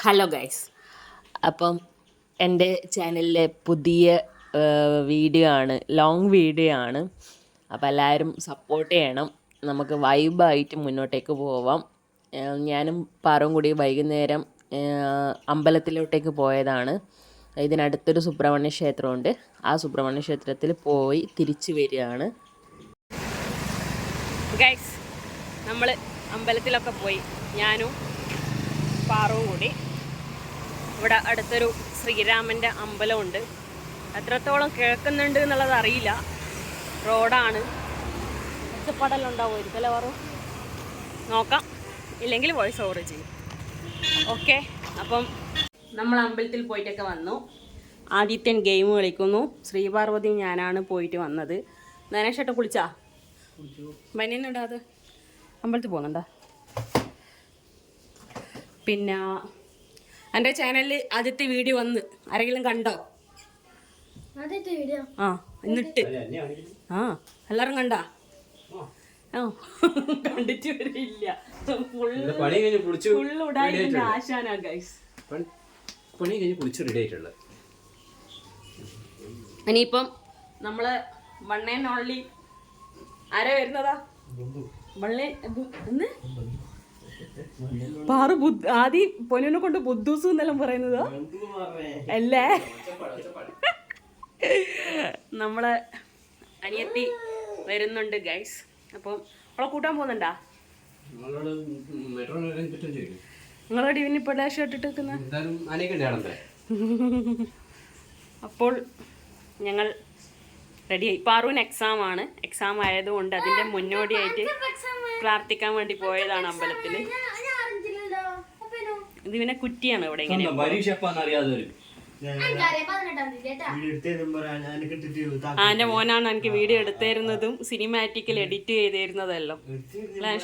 Hello guys, അപ്പം എൻ്റെ ചാനലിലെ പുതിയ വീഡിയോ ആണ്, ലോങ് വീഡിയോ ആണ്. അപ്പോൾ എല്ലാവരും സപ്പോർട്ട് ചെയ്യണം, നമുക്ക് വൈബായിട്ട് മുന്നോട്ടേക്ക് പോവാം. ഞാനും പാറും കൂടി വൈകുന്നേരം അമ്പലത്തിലോട്ടേക്ക് പോയതാണ്. ഇതിനടുത്തൊരു സുബ്രഹ്മണ്യ ക്ഷേത്രമുണ്ട്, ആ സുബ്രഹ്മണ്യ ക്ഷേത്രത്തിൽ പോയി തിരിച്ചു വരികയാണ്. ഗൈസ്, നമ്മൾ അമ്പലത്തിലൊക്കെ പോയി, ഞാനും പാറവും കൂടി. ഇവിടെ അടുത്തൊരു ശ്രീരാമൻ്റെ അമ്പലമുണ്ട്. എത്രത്തോളം കേൾക്കുന്നുണ്ട് എന്നുള്ളത് അറിയില്ല, റോഡാണ്. ഒച്ചപ്പാടെല്ലാം ഒരിക്കലും പറ നോക്കാം, ഇല്ലെങ്കിൽ വോയിസ് ഓവർ ചെയ്യും. ഓക്കെ, അപ്പം നമ്മൾ അമ്പലത്തിൽ പോയിട്ടൊക്കെ വന്നു. ആദിത്യൻ ഗെയിം കളിക്കുന്നു, ശ്രീപാർവതി ഞാനാണ് പോയിട്ട് വന്നത്. നനേഷേട്ട കുളിച്ചാ ബനിയനിടാതെ അമ്പലത്തിൽ പോകുന്നുണ്ടോ? പിന്നെ എൻ്റെ ചാനലിൽ ആദ്യത്തെ വീഡിയോ വന്ന് ആരെങ്കിലും കണ്ടോ? ആ, എന്നിട്ട് എല്ലാവരും കണ്ടാ? കണ്ടിട്ട് വരില്ല. ആശാനാ ഗൈസ്. ഇനിയിപ്പം നമ്മള് വൺ ആൻഡ് ഓൺലി ആരാ വരുന്നതാ? പാറു ആദ്യം പൊന്നിനെ കൊണ്ട് ബുദ്ധൂസ് എന്നെല്ലാം പറയുന്നത് അല്ലേ? നമ്മളെ അനിയത്തി വരുന്നുണ്ട് ഗൈസ്. അപ്പം അവളെ കൂട്ടാൻ പോകുന്നുണ്ടാ? നിങ്ങളോട് ഇവനിപ്പോൾ ഷർട്ട് ഇട്ടിരിക്കുന്ന അപ്പോൾ ഞങ്ങൾ റെഡിയായി. പാറുവിന് എക്സാം ആണ്. എക്സാം ആയതുകൊണ്ട് അതിൻ്റെ മുന്നോടിയായിട്ട് പ്രാർത്ഥിക്കാൻ വേണ്ടി പോയതാണ് അമ്പലത്തിൽ. ഇത് പിന്നെ കുറ്റിയാണ് ഇവിടെ ഇങ്ങനെ. എൻ്റെ മോനാണ് എനിക്ക് വീഡിയോ എടുത്തിരുന്നതും സിനിമാറ്റിക്കൽ എഡിറ്റ് ചെയ്തിരുന്നതല്ലോ.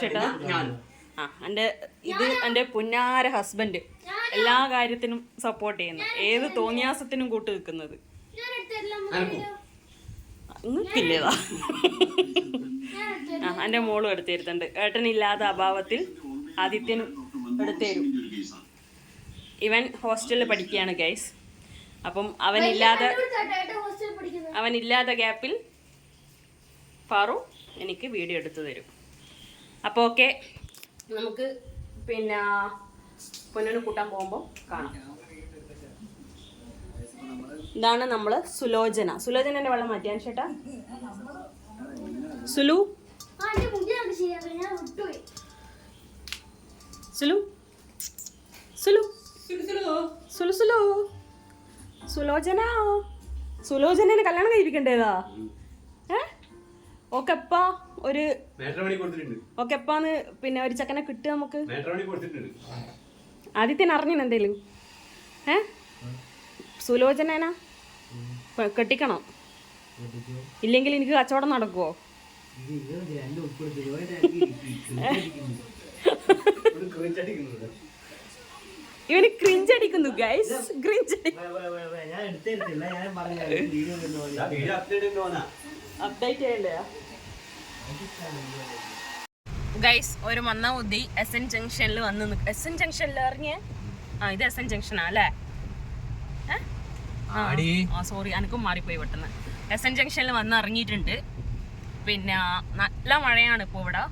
ചേട്ടാ, എൻ്റെ പുന്നാര ഹസ്ബൻഡ് എല്ലാ കാര്യത്തിനും സപ്പോർട്ട് ചെയ്യുന്നു, ഏത് തോന്നിയാസത്തിനും കൂട്ട് നിൽക്കുന്നത്. നിൽക്കില്ലേതാ? എൻ്റെ മോളും എടുത്തിരുന്നുണ്ട്. ഏട്ടനില്ലാത്ത അഭാവത്തിൽ ആദിത്യനും എടുത്തേരും. ഇവൻ ഹോസ്റ്റലിൽ പഠിക്കുകയാണ് ഗൈസ്. അപ്പം അവനില്ലാത്ത ഗ്യാപ്പിൽ പാറു എനിക്ക് വീഡിയോ എടുത്തു തരും. അപ്പോൾ ഓക്കെ, നമുക്ക് പിന്നെ പൊന്നിന് കൂട്ടാൻ പോകുമ്പോൾ കാണാം. ഇതാണ് നമ്മൾ സുലോചനൻ്റെ വെള്ളം മാറ്റിയാൻ ചേട്ടാ. സുലു സുലു സുലു സുലു സുലു സുലോചനനെ കല്യാണം കഴിപ്പിക്കണ്ടേതാ? ഓക്കെപ്പാ ഓക്കെപ്പാന്ന് പിന്നെ ഒരു ചക്കനെ കിട്ടുക നമുക്ക്. ആദ്യത്തിന് അറിഞ്ഞിന് എന്തേലും സുലോചനേനാ കെട്ടിക്കണം, ഇല്ലെങ്കിൽ എനിക്ക് കച്ചവടം നടക്കുവോ? ഇവന് ക്രിഞ്ച് അടിക്കുന്നു ഗൈസ്, ക്രിഞ്ച് അപ്ഡേറ്റ് ചെയ്യണ്ടേ ഗൈസ്? ഒരു മന്നാവുദ്ദി SN ജംഗ്ഷനിൽ വന്ന് SN ജംഗ്ഷനിൽ ഇറങ്ങിയ ഇത് SN ജംഗ്ഷനാ അല്ലേ? സോറി, എനിക്കും മാറിപ്പോയി പെട്ടെന്ന്. SN ജംഗ്ഷനിൽ വന്ന് ഇറങ്ങിയിട്ടുണ്ട്. പിന്നെ നല്ല മഴയാണ് ഇപ്പോൾ ഇവിടെ.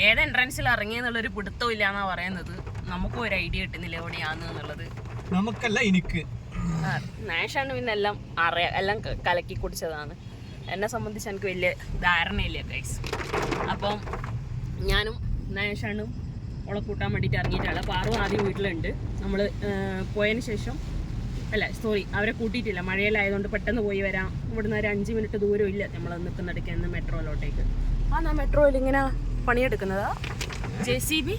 ഏത് എൻട്രൻസിൽ ഇറങ്ങിയെന്നുള്ളൊരു പിടുത്തവും ഇല്ല എന്നാ പറയുന്നത്. നമുക്കും ഒരു ഐഡിയ കിട്ടുന്നില്ല എവിടെയാണെന്നുള്ളത്. നമുക്കല്ല, എനിക്ക് നാഷാണ് പിന്നെ എല്ലാം അറിയാം, എല്ലാം കലക്കി കുടിച്ചതാണ്. എന്നെ സംബന്ധിച്ച് എനിക്ക് വലിയ ധാരണയില്ല ഗൈസ്. അപ്പം ഞാനും നാഷാണും അവളെ കൂട്ടാൻ വേണ്ടിയിട്ട് ഇറങ്ങിയിട്ടാണ്. പാറു ആദ്യം വീട്ടിലുണ്ട്. നമ്മൾ പോയതിന് ശേഷം അവരെ കൂട്ടിയിട്ടില്ല, മഴയിലായതുകൊണ്ട് പെട്ടെന്ന് പോയി വരാം. ഇവിടുന്ന് ഒരു 5 മിനിറ്റ് ദൂരം ഇല്ല നമ്മൾ നിൽക്കുന്നിടയ്ക്ക് നിന്ന് മെട്രോയിലോട്ടേക്ക്. മെട്രോയിൽ ഇങ്ങനെ പണിയെടുക്കുന്നതാ JCB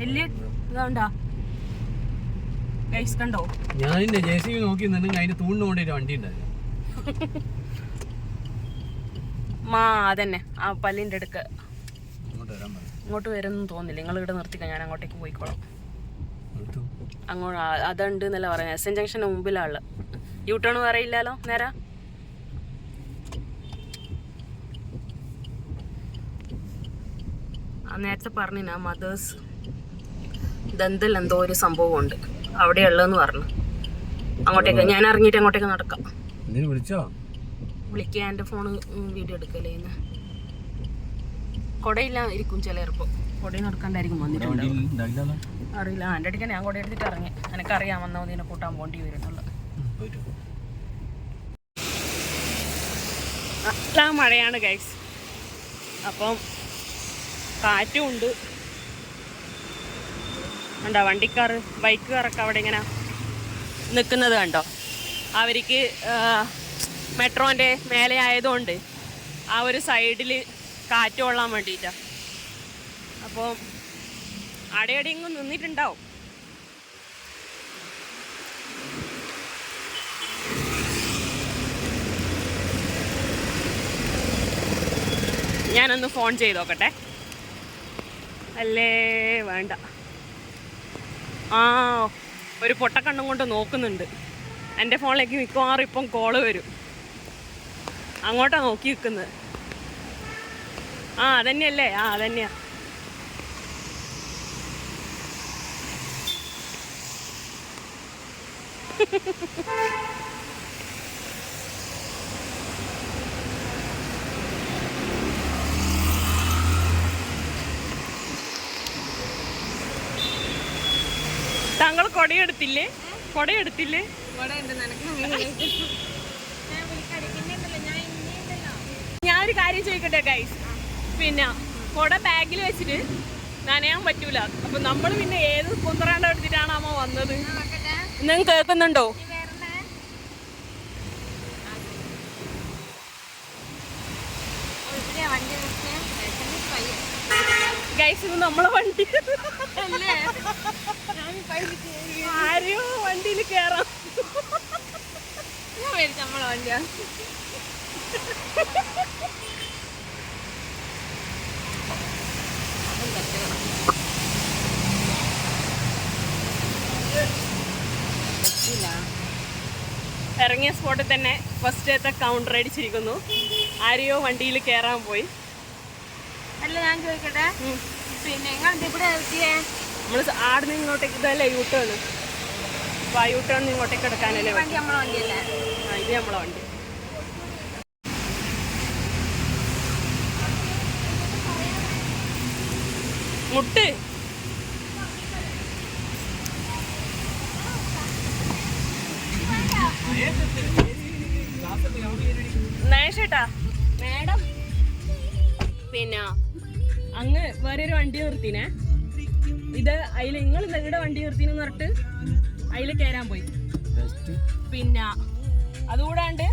വലിയ ഇതാണ്ടാ ഗൈസ്, കണ്ടോ? ഞാൻ JCB നോക്കി അതിന് തൂണ്ടുകൊണ്ടൊരു വണ്ടി ഉണ്ടായിരുന്നു. അതന്നെ ആ പല്ലിൻ്റെ അടുക്ക് ഇങ്ങോട്ട് വരുമെന്ന് തോന്നില്ല. നിങ്ങൾ ഇവിടെ നിർത്തിക്കാം, ഞാൻ അങ്ങോട്ടേക്ക് പോയിക്കോളാം. അങ്ങോട്ട് അതുണ്ട് എന്നല്ല പറയുന്നത്. SN ജംഗ്ഷൻ്റെ മുമ്പിലാണ്. യൂട്ടേൺ പറയില്ലല്ലോ നേരാ. നേരത്തെ പറഞ്ഞിനാ മദേഴ്സ് ദന്തൽ എന്തോ ഒരു സംഭവമുണ്ട് അവിടെ ഉള്ളതെന്ന് പറഞ്ഞു. അങ്ങോട്ടേക്ക് ഞാൻ ഇറങ്ങിയിട്ട് അങ്ങോട്ടേക്ക് നടക്കാം. വിളിക്കാൻ എൻ്റെ ഫോണ് വീഡിയോ എടുക്കല്ലേ ഇന്ന്. കുടയില്ല ഇരിക്കും ചിലപ്പോൾ. കുടയിൽ നടക്കാണ്ടായിരിക്കും വന്നിട്ടുണ്ടാവും. അറിയില്ല. എൻ്റെ അടുക്കാൻ ഞാൻ കുട എടുത്തിട്ട് ഇറങ്ങി. എനിക്കറിയാം വന്ന ഇതിനെ കൂട്ടാൻ പോകേണ്ടി വരുന്നുള്ളത്. നല്ല മഴയാണ് ഗൈസ്. അപ്പം കാറ്റും ഉണ്ട്. കണ്ടോ വണ്ടിക്കാർ ബൈക്കുകാരൊക്കെ അവിടെ ഇങ്ങനെ നിൽക്കുന്നത് കണ്ടോ. അവർക്ക് മെട്രോൻ്റെ മേലെ ആയതുകൊണ്ട് ആ ഒരു സൈഡിൽ കാറ്റ് കൊള്ളാൻ വേണ്ടിയിട്ടാണ്. അപ്പോൾ അടയടിയെങ്കിലും നിന്നിട്ടുണ്ടാവും. ഞാനൊന്ന് ഫോൺ ചെയ്ത് നോക്കട്ടെ. അല്ലേ വേണ്ട. ആ ഒരു പൊട്ടക്കണ്ണും കൊണ്ട് നോക്കുന്നുണ്ട്. എൻ്റെ ഫോണിലേക്ക് മിക്കവാറും ഇപ്പം കോള് വരും. അങ്ങോട്ടാണ് നോക്കി നിൽക്കുന്നത്. ആ അതന്നെയല്ലേ? ആ അതന്നെയാ. താങ്കൾ കൊടയെടുത്തില്ലേ? കൊടയെടുത്തില്ലേ? ഞാനൊരു കാര്യം ചോദിക്കട്ടെ ഗൈസ്. പിന്നെ കൊട ബാഗിൽ വെച്ചിട്ട് നനയാൻ പറ്റൂല. അപ്പൊ നമ്മൾ പിന്നെ ഏത് കുന്തറാണ്ട എടുത്തിട്ടാണ് അമ്മ വന്നത്? നിങ്ങൾ കേൾക്കുന്നുണ്ടോ? ഗൈസ് ഇത് നമ്മളെ വണ്ടി. ആരെയോ വണ്ടിയിൽ കേറാം. നമ്മളെ വണ്ടിയാ. ഇറങ്ങിയ സ്പോട്ടിൽ തന്നെ ഫസ്റ്റത്തെ കൗണ്ടർ അടിച്ചിരിക്കുന്നു. ആരെയോ വണ്ടിയിൽ കയറാൻ പോയി. അല്ല ഞാൻ ചോദിക്കട്ടെ, പിന്നെ ഇവിടെ നമ്മൾ ആടുന്ന് ഇങ്ങോട്ടേക്ക് ഇതല്ലേ യൂ ടേൺ. അപ്പോൾ ആ യൂ ടേൺ ഇങ്ങോട്ടേക്ക് എടുക്കാനല്ലേ വണ്ടി നമ്മളെ വണ്ടിയല്ലേ? ആ ഇത് നമ്മളെ വണ്ടി. മുട്ട് നേഷേട്ടാ മാഡം. പിന്നെ അങ്ങ് വേറൊരു വണ്ടി നിർത്തിനെ. ഇത് അതിൽ നിങ്ങൾ നിങ്ങളുടെ വണ്ടി നിർത്തിനെന്ന് പറഞ്ഞിട്ട് അതിൽ കയറാൻ പോയി. പിന്നെ അതുകൂടാണ്ട്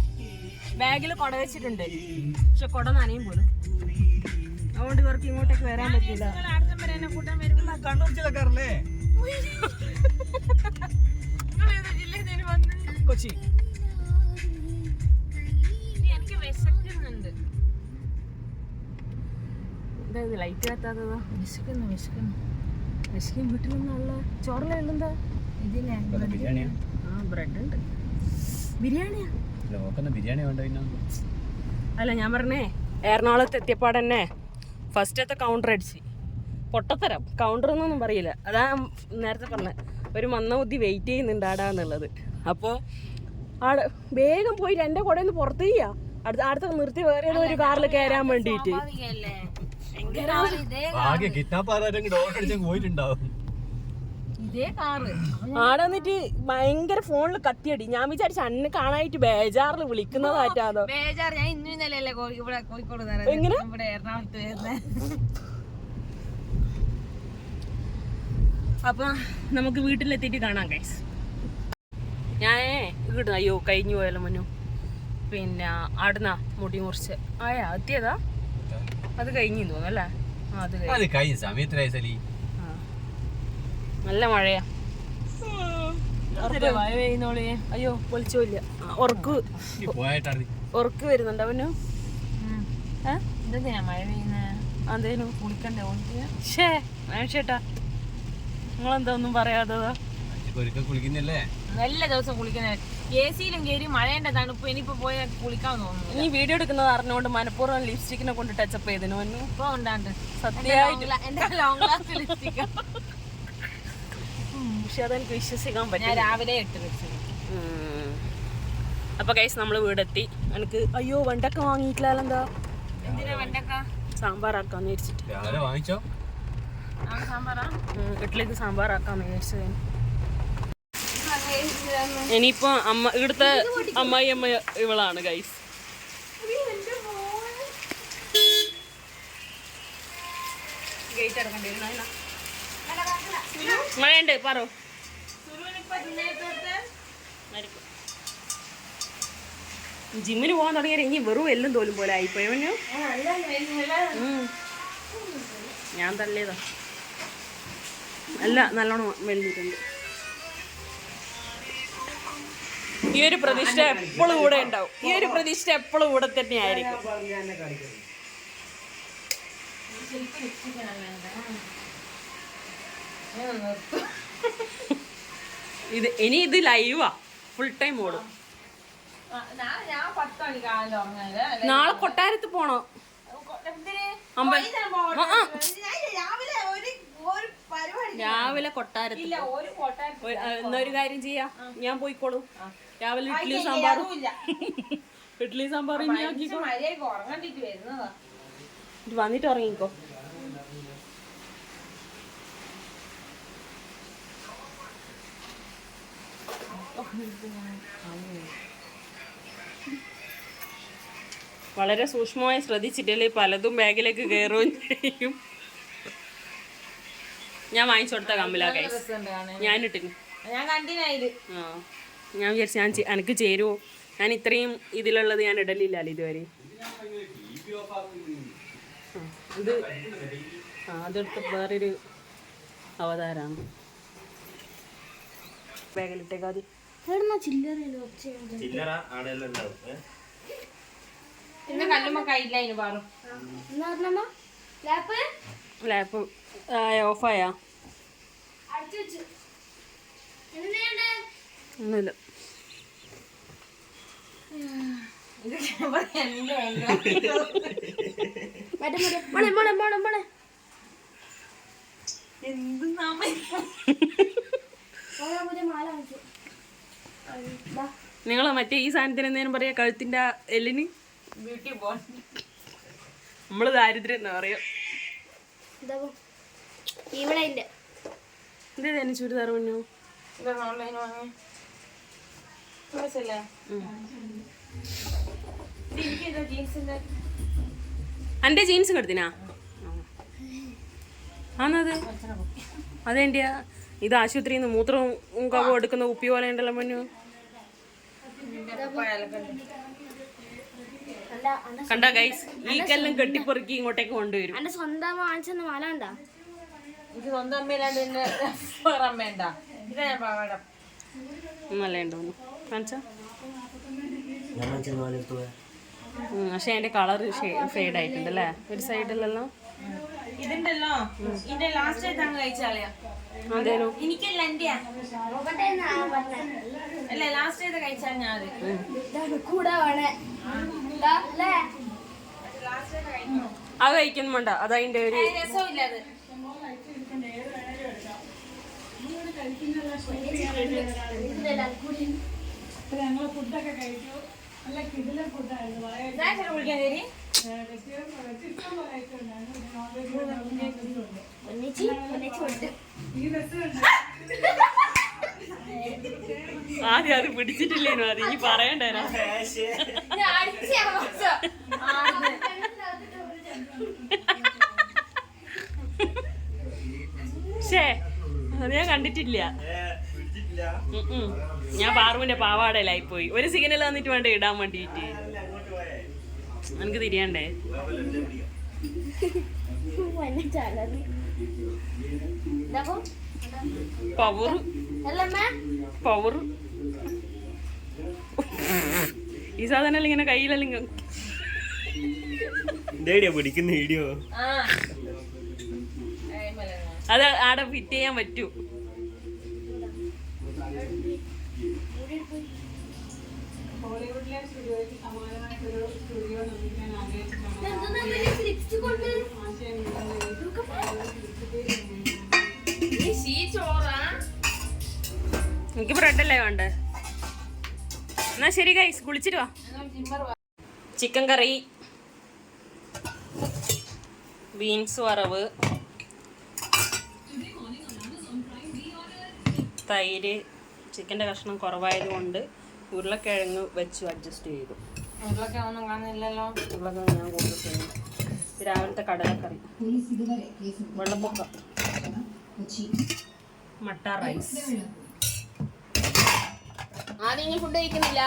ബാഗിൽ കുട വെച്ചിട്ടുണ്ട്. പക്ഷെ കുട നനയും പോലും. അതുകൊണ്ട് ഇവർക്ക് ഇങ്ങോട്ടേക്ക് വരാൻ പറ്റില്ല. കൊച്ചി. എനിക്ക് വിശക്കുന്നുണ്ട്. എന്താ ലൈറ്റ് കത്താത്തതാ? വിശക്കുന്നു വിശക്കും. വീട്ടിലൊന്നുള്ള ചോറല്ലേ ഉള്ളെന്താ? ഇതിനെ ആ ബ്രെഡ് ഉണ്ട്. ബിരിയാണിയാ? ബിരിയാണി വേണ്ട. അല്ല ഞാൻ പറഞ്ഞേ എറണാകുളത്ത് എത്തിയപ്പാട് തന്നെ ഫസ്റ്റത്തെ കൗണ്ടർ അടിച്ച്. പൊട്ടത്തരം. കൗണ്ടർ എന്നൊന്നും പറയില്ല. അതാ നേരത്തെ പറഞ്ഞത്. ഒരു മന്ദബുദ്ധി വെയിറ്റ് ചെയ്യുന്നുണ്ട് ആടാന്നുള്ളത്. അപ്പോൾ ആടെ വേഗം പോയിട്ട് എൻ്റെ കൂടെ ഒന്ന് പുറത്ത് ചെയ്യാ. അടുത്ത നിർത്തി വേറെ ഏതോ ഒരു കാറിൽ കയറാൻ വേണ്ടിയിട്ട്. ആടെ വന്നിട്ട് ഭയങ്കര ഫോണിൽ കത്തിയടി. ഞാൻ വിചാരിച്ച അന്ന് കാണായിട്ട് ബേജാറിൽ വിളിക്കുന്നതാറ്റാതോ. ഞാൻ ഇന്നലെ കോഴിക്കോട് എങ്ങനെ ഇവിടെ എറണാകുളത്ത് വരുന്നത്. അപ്പൊ നമുക്ക് വീട്ടിലെത്തിയിട്ട് കാണാം ഗൈസ്. ഞാനേ വീട് അയ്യോ കഴിഞ്ഞു പോയാലോ മന്നു. പിന്നെ ആടുന്ന മുടി മുറിച്ച് ആയാ എത്തിയതാ? അത് കഴിഞ്ഞു തോന്നുന്നു അല്ലേ? ആ അത് കഴിഞ്ഞു. സമയത്ത് നല്ല മഴയാ. അയ്യോ പൊളിച്ചില്ല. ഉറക്ക് വരുന്നുണ്ട് അവനു. എന്തിനാ മഴ പെയ്യുന്ന? അതേനു കുളിക്കണ്ടേ? ഷേ ചേട്ടാ നിങ്ങളെന്താ ഒന്നും പറയാത്തതാ? കുളിക്കുന്നല്ലേ എല്ലാ ദിവസം കുളിക്കുന്നത്. എ സിയിലും കയറി മഴേന്റെ തണുപ്പ്. ഇനിയിപ്പോ പോയാൽ കുളിക്കാൻ തോന്നുന്നു. നീ വീഡിയോ എടുക്കുന്നത് അറിഞ്ഞുകൊണ്ട് മനഃപൂർവ്വം ലിപ്സ്റ്റിക്കിനെ കൊണ്ട് ടച്ചപ്പ് ചെയ്തതിനു വന്നു. ഇപ്പൊ ഉണ്ടാണ്ട് സത്യമായിട്ട് എന്റെ ലോങ് ലാസ്റ്റ് ലിപ്സ്റ്റിക്. പക്ഷെ അതെനിക്ക് വിശ്വസിക്കാൻ ഞാൻ പറ്റും. രാവിലെ 8 വെച്ചു. അപ്പൊ ഗൈസ് നമ്മള് വീടെത്തി. എനിക്ക് അയ്യോ വെണ്ടക്ക വാങ്ങിയിട്ടില്ല. എന്താ എന്തിനാ വെണ്ടക്ക? സാമ്പാറാക്കാന്ന് വിചാരിച്ചിട്ട്. രാവിലെ വാങ്ങിച്ചോ? സാമ്പാറാ? വീട്ടിലേക്ക് സാമ്പാറാക്കാന്ന് വിചാരിച്ചത്. ഇനിയിപ്പോ ഇവിടുത്തെ അമ്മായി അമ്മ ഇവളാണ് ഗൈസ്. ഗേറ്റ് അടക്കണ്ടേ? മഴയുണ്ട് പറോ. ജിമ്മിന് പോകാൻ തുടങ്ങിയാൽ ഇനി വെറും എല്ലാം തോലും പോലെ ആയിപ്പോയവന്. ഞാൻ തള്ളിയതാ. അല്ല നല്ലോണം വെള്ളിയിട്ടുണ്ട്. ഈ ഒരു പ്രതിഷ്ഠ എപ്പോഴും കൂടെ ഉണ്ടാവും. ഈ ഒരു പ്രതിഷ്ഠ എപ്പോഴും കൂടെ തന്നെ ആയിരിക്കും. ഇനി ഇത് ലൈവാ, ഫുൾ ടൈം ഓടും. നാളെ കൊട്ടാരത്ത് പോണോ? രാവിലെ കൊട്ടാരത്ത്. എന്നൊരു കാര്യം ചെയ്യാ, ഞാൻ പോയിക്കോളൂ. രാവിലെ ഇഡ്ഡലി സാമ്പാറും ഇഡ്ഡലി സാമ്പാറും ഇനി ആക്കിക്കോ. വന്നിട്ട് ഉറങ്ങിക്കോ. വളരെ സൂക്ഷ്മമായി ശ്രദ്ധിച്ചിട്ടല്ലേ പലതും ബാഗിലേക്ക് കയറുകയും ചെയ്യും. ഞാൻ വാങ്ങിച്ചു കൊടുത്ത കമ്പിലാ ഗൈസ്. ഞാനിട്ടിന്. ഞാൻ വിചാരിച്ചു എനിക്ക് ചേരുവോ. ഞാൻ ഇത്രയും ഇതിലുള്ളത് ഞാൻ ഇടലില്ലല്ലോ ഇതുവരെ. ഇത് അതെടുത്ത് വേറൊരു അവതാരാണ്. ബാഗിലിട്ടേക്കാതി. ലാപ്പ് ഓഫായാ? ഒന്നുമില്ല. നിങ്ങളെ മറ്റേ ഈ സാധനത്തിന് എന്തേലും പറയാ? കഴുത്തിന്റെ എല്ലിന് ബ്യൂട്ടി ബോൺ. നമ്മള് ദാരിദ്ര്യം എന്നാ പറയാ. എന്തേലും ചുരിദാർ മുന്നോ എന്റെ ജീൻസ് കെടുത്തിനാ? ആന്നത് അതെന്റെയാ. ഇത് ആശുപത്രിയിൽ നിന്ന് മൂത്രവും കവും എടുക്കുന്ന കുപ്പി പോലെ ഉണ്ടല്ലോ മുന്നു. കണ്ട ഗൈസ്, ഈ കെല്ലാം കെട്ടിപ്പൊറുക്കി ഇങ്ങോട്ടേക്ക് കൊണ്ടുവരും. എന്റെ സ്വന്തം വാങ്ങിച്ചെന്ന് മാല ഉണ്ടാ? എനിക്ക് സ്വന്തം അമ്മയിലാണ്ട് എന്റെ അമ്മയുണ്ട. ഇതാ ഞാൻ പാവാട. നല്ല ഉണ്ടോന്നു കാണിച്ചാ. പക്ഷെ അതിന്റെ കളർ ഫെയ്ഡ് ആയിട്ടുണ്ട് അല്ലേ ഒരു സൈഡിലെല്ലാം. ഇതുണ്ടല്ലോ, ഇതിന്റെ ലാസ്റ്റ് ആയിട്ട് അങ്ങ് കഴിച്ചാളയാ. അതേനോ? എനിക്കല്ല എന്റെയാ. അല്ല ലാസ്റ്റ് ആയിട്ട് കഴിച്ചാൽ ഞാൻ അത് കഴിക്കുന്നു വേണ്ട. അതതിന്റെ ഒരു രസമില്ല. അത് ഞങ്ങള് ഫുഡൊക്കെ കഴിച്ചു. നല്ല കിടിലൻ ഫുഡായിരുന്നു. കുളിക്കാൻ കയറി ആദ്യം അത് പിടിച്ചിട്ടില്ലേനു. അത് ഇനി പറയണ്ടേനോ. ശേ അത് ഞാൻ കണ്ടിട്ടില്ല. ഞാൻ പാറുവിന്റെ പാവാടയിലായി പോയി. ഒരു സിഗ്നൽ തന്നിട്ട് വേണ്ട ഇടാൻ വേണ്ടിട്ട്. എനിക്ക് തിരിയണ്ടേ. പവർ പവർ ഈ സാധനം ഇങ്ങനെ കയ്യിലെല്ലാം പിടിക്കുന്ന വീഡിയോ അത് ആടെ ഫിറ്റ് ചെയ്യാൻ പറ്റൂ. ഹോളിവുഡിലെ സ്റ്റുഡിയോയ്ക്ക് സമാനമായിട്ടൊരു സ്റ്റുഡിയോ നിർമ്മിക്കാൻ എനിക്ക് ബ്രെഡല്ലേ വേണ്ടേ? എന്നാ ശരി ഗൈസ്, കുളിച്ചിട്ട് വാ. ചിക്കൻ കറി, ബീൻസ് വറവ്, തൈര്, ചിക്കൻ്റെ കഷ്ണം കുറവായതുകൊണ്ട് ഉരുളക്കിഴങ്ങ് വെച്ച് അഡ്ജസ്റ്റ് ചെയ്തു. ഉരുളൊന്നും കാണുന്നില്ലല്ലോ. ഉരുളക്കിഴങ്ങ് ഞാൻ കൂടുതൽ ചെയ്യുന്നു. രാവിലത്തെ കടലക്കറി, വെള്ളപ്പൊക്ക, മട്ട റൈസ്. ആദ്യം ഞാൻ ഫുഡ് കഴിക്കുന്നില്ല,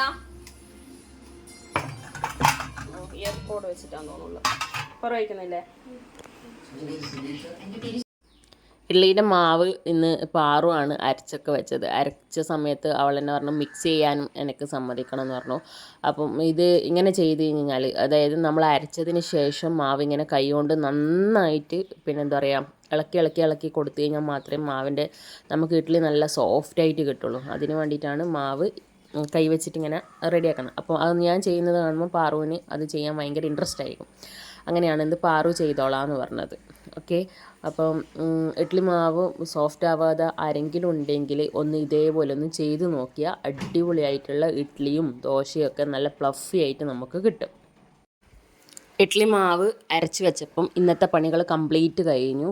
ഇയർപോഡ് വെച്ചിട്ടാന്ന് തോന്നുള്ളൂ. കുറവ് കഴിക്കുന്നില്ലേ? ഇഡ്ഡലിയുടെ മാവ് ഇന്ന് പാറുവാണ് അരച്ചൊക്കെ വെച്ചത്. അരച്ച സമയത്ത് അവൾ എന്നെ പറഞ്ഞു മിക്സ് ചെയ്യാനും എനിക്ക് സമ്മതിക്കണം എന്ന് പറഞ്ഞു. അപ്പം ഇത് ഇങ്ങനെ ചെയ്ത് കഴിഞ്ഞാൽ, അതായത് നമ്മൾ അരച്ചതിന് ശേഷം മാവ് ഇങ്ങനെ കൈ കൊണ്ട് നന്നായിട്ട് എന്താ പറയുക ഇളക്കി കൊടുത്തു കഴിഞ്ഞാൽ മാത്രമേ മാവിൻ്റെ നമുക്ക് ഇഡ്ഡലി നല്ല സോഫ്റ്റായിട്ട് കിട്ടുള്ളൂ. അതിന് വേണ്ടിയിട്ടാണ് മാവ് കൈ വെച്ചിട്ട് ഇങ്ങനെ റെഡിയാക്കണം. അപ്പോൾ അത് ഞാൻ ചെയ്യുന്നത് കാണുമ്പോൾ പാറുവിന് അത് ചെയ്യാൻ ഭയങ്കര ഇൻട്രസ്റ്റ് ആയിരിക്കും. അങ്ങനെയാണ് ഇത് പാറു ചെയ്തോളാം എന്ന് പറഞ്ഞത്. ഓക്കെ, അപ്പം ഇഡ്ഡലി മാവ് സോഫ്റ്റ് ആവാതെ ആരെങ്കിലും ഉണ്ടെങ്കിൽ ഒന്ന് ഇതേപോലെ ഒന്ന് ചെയ്ത് നോക്കിയാൽ അടിപൊളിയായിട്ടുള്ള ഇഡ്ഡലിയും ദോശയും ഒക്കെ നല്ല ഫ്ലഫി ആയിട്ട് നമുക്ക് കിട്ടും. ഇഡ്ഡലി മാവ് അരച്ച് വെച്ചപ്പം ഇന്നത്തെ പണികൾ കംപ്ലീറ്റ് കഴിഞ്ഞു.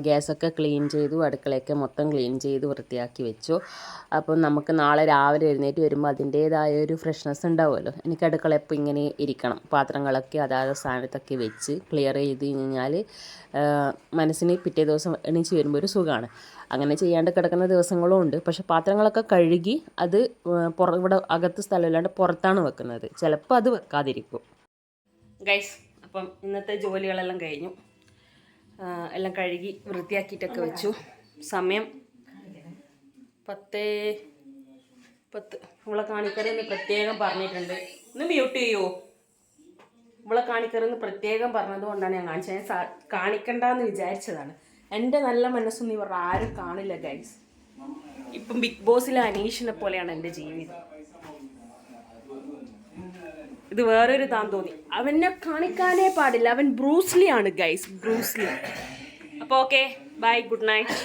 ഗ്യാസൊക്കെ ക്ലീൻ ചെയ്തു, അടുക്കളയൊക്കെ മൊത്തം ക്ലീൻ ചെയ്ത് വൃത്തിയാക്കി വെച്ചു. അപ്പം നമുക്ക് നാളെ രാവിലെ എഴുന്നേറ്റ് വരുമ്പോൾ അതിൻ്റേതായ ഒരു ഫ്രഷ്നെസ് ഉണ്ടാവുമല്ലോ. എനിക്ക് അടുക്കള എപ്പോൾ ഇങ്ങനെ ഇരിക്കണം, പാത്രങ്ങളൊക്കെ അതാത് സ്ഥാനത്തൊക്കെ വെച്ച് ക്ലിയർ ചെയ്ത് കഴിഞ്ഞാൽ മനസ്സിന് പിറ്റേ ദിവസം എണീച്ച് വരുമ്പോൾ ഒരു സുഖമാണ്. അങ്ങനെ ചെയ്യാണ്ട് കിടക്കുന്ന ദിവസങ്ങളും ഉണ്ട്. പക്ഷെ പാത്രങ്ങളൊക്കെ കഴുകി അത് ഇവിടെ അകത്ത് സ്ഥലമില്ലാണ്ട് പുറത്താണ് വെക്കുന്നത്. ചിലപ്പോൾ അത് വെക്കാതിരിക്കും. ഗൈസ്, അപ്പം ഇന്നത്തെ ജോലികളെല്ലാം കഴിഞ്ഞു. എല്ലാം കഴുകി വൃത്തിയാക്കിയിട്ടൊക്കെ വെച്ചു. സമയം 10:10. ഇവളെ കാണിക്കരുതെന്ന് പ്രത്യേകം പറഞ്ഞിട്ടുണ്ട്. ഒന്ന് മ്യൂട്ട് ചെയ്യുമോ? ഇവളെ കാണിക്കരുതെന്ന് പ്രത്യേകം പറഞ്ഞതുകൊണ്ടാണ് ഞാൻ കാണിച്ചത്. ഞാൻ കാണിക്കണ്ടെന്ന് വിചാരിച്ചതാണ്. എൻ്റെ നല്ല മനസ്സൊന്നും ഇവർ ആരും കാണില്ല ഗൈസ്. ഇപ്പം ബിഗ് ബോസിലെ അനീഷിനെ പോലെയാണ് എൻ്റെ ജീവിതം. ഇത് വേറൊരു താൻ തോന്നി. അവനെ കാണിക്കാനേ പാടില്ല. അവൻ ബ്രൂസ്ലി ആണ് ഗൈസ്, ബ്രൂസ്ലി. അപ്പോൾ ഓക്കെ, ബൈ, ഗുഡ് നൈറ്റ്.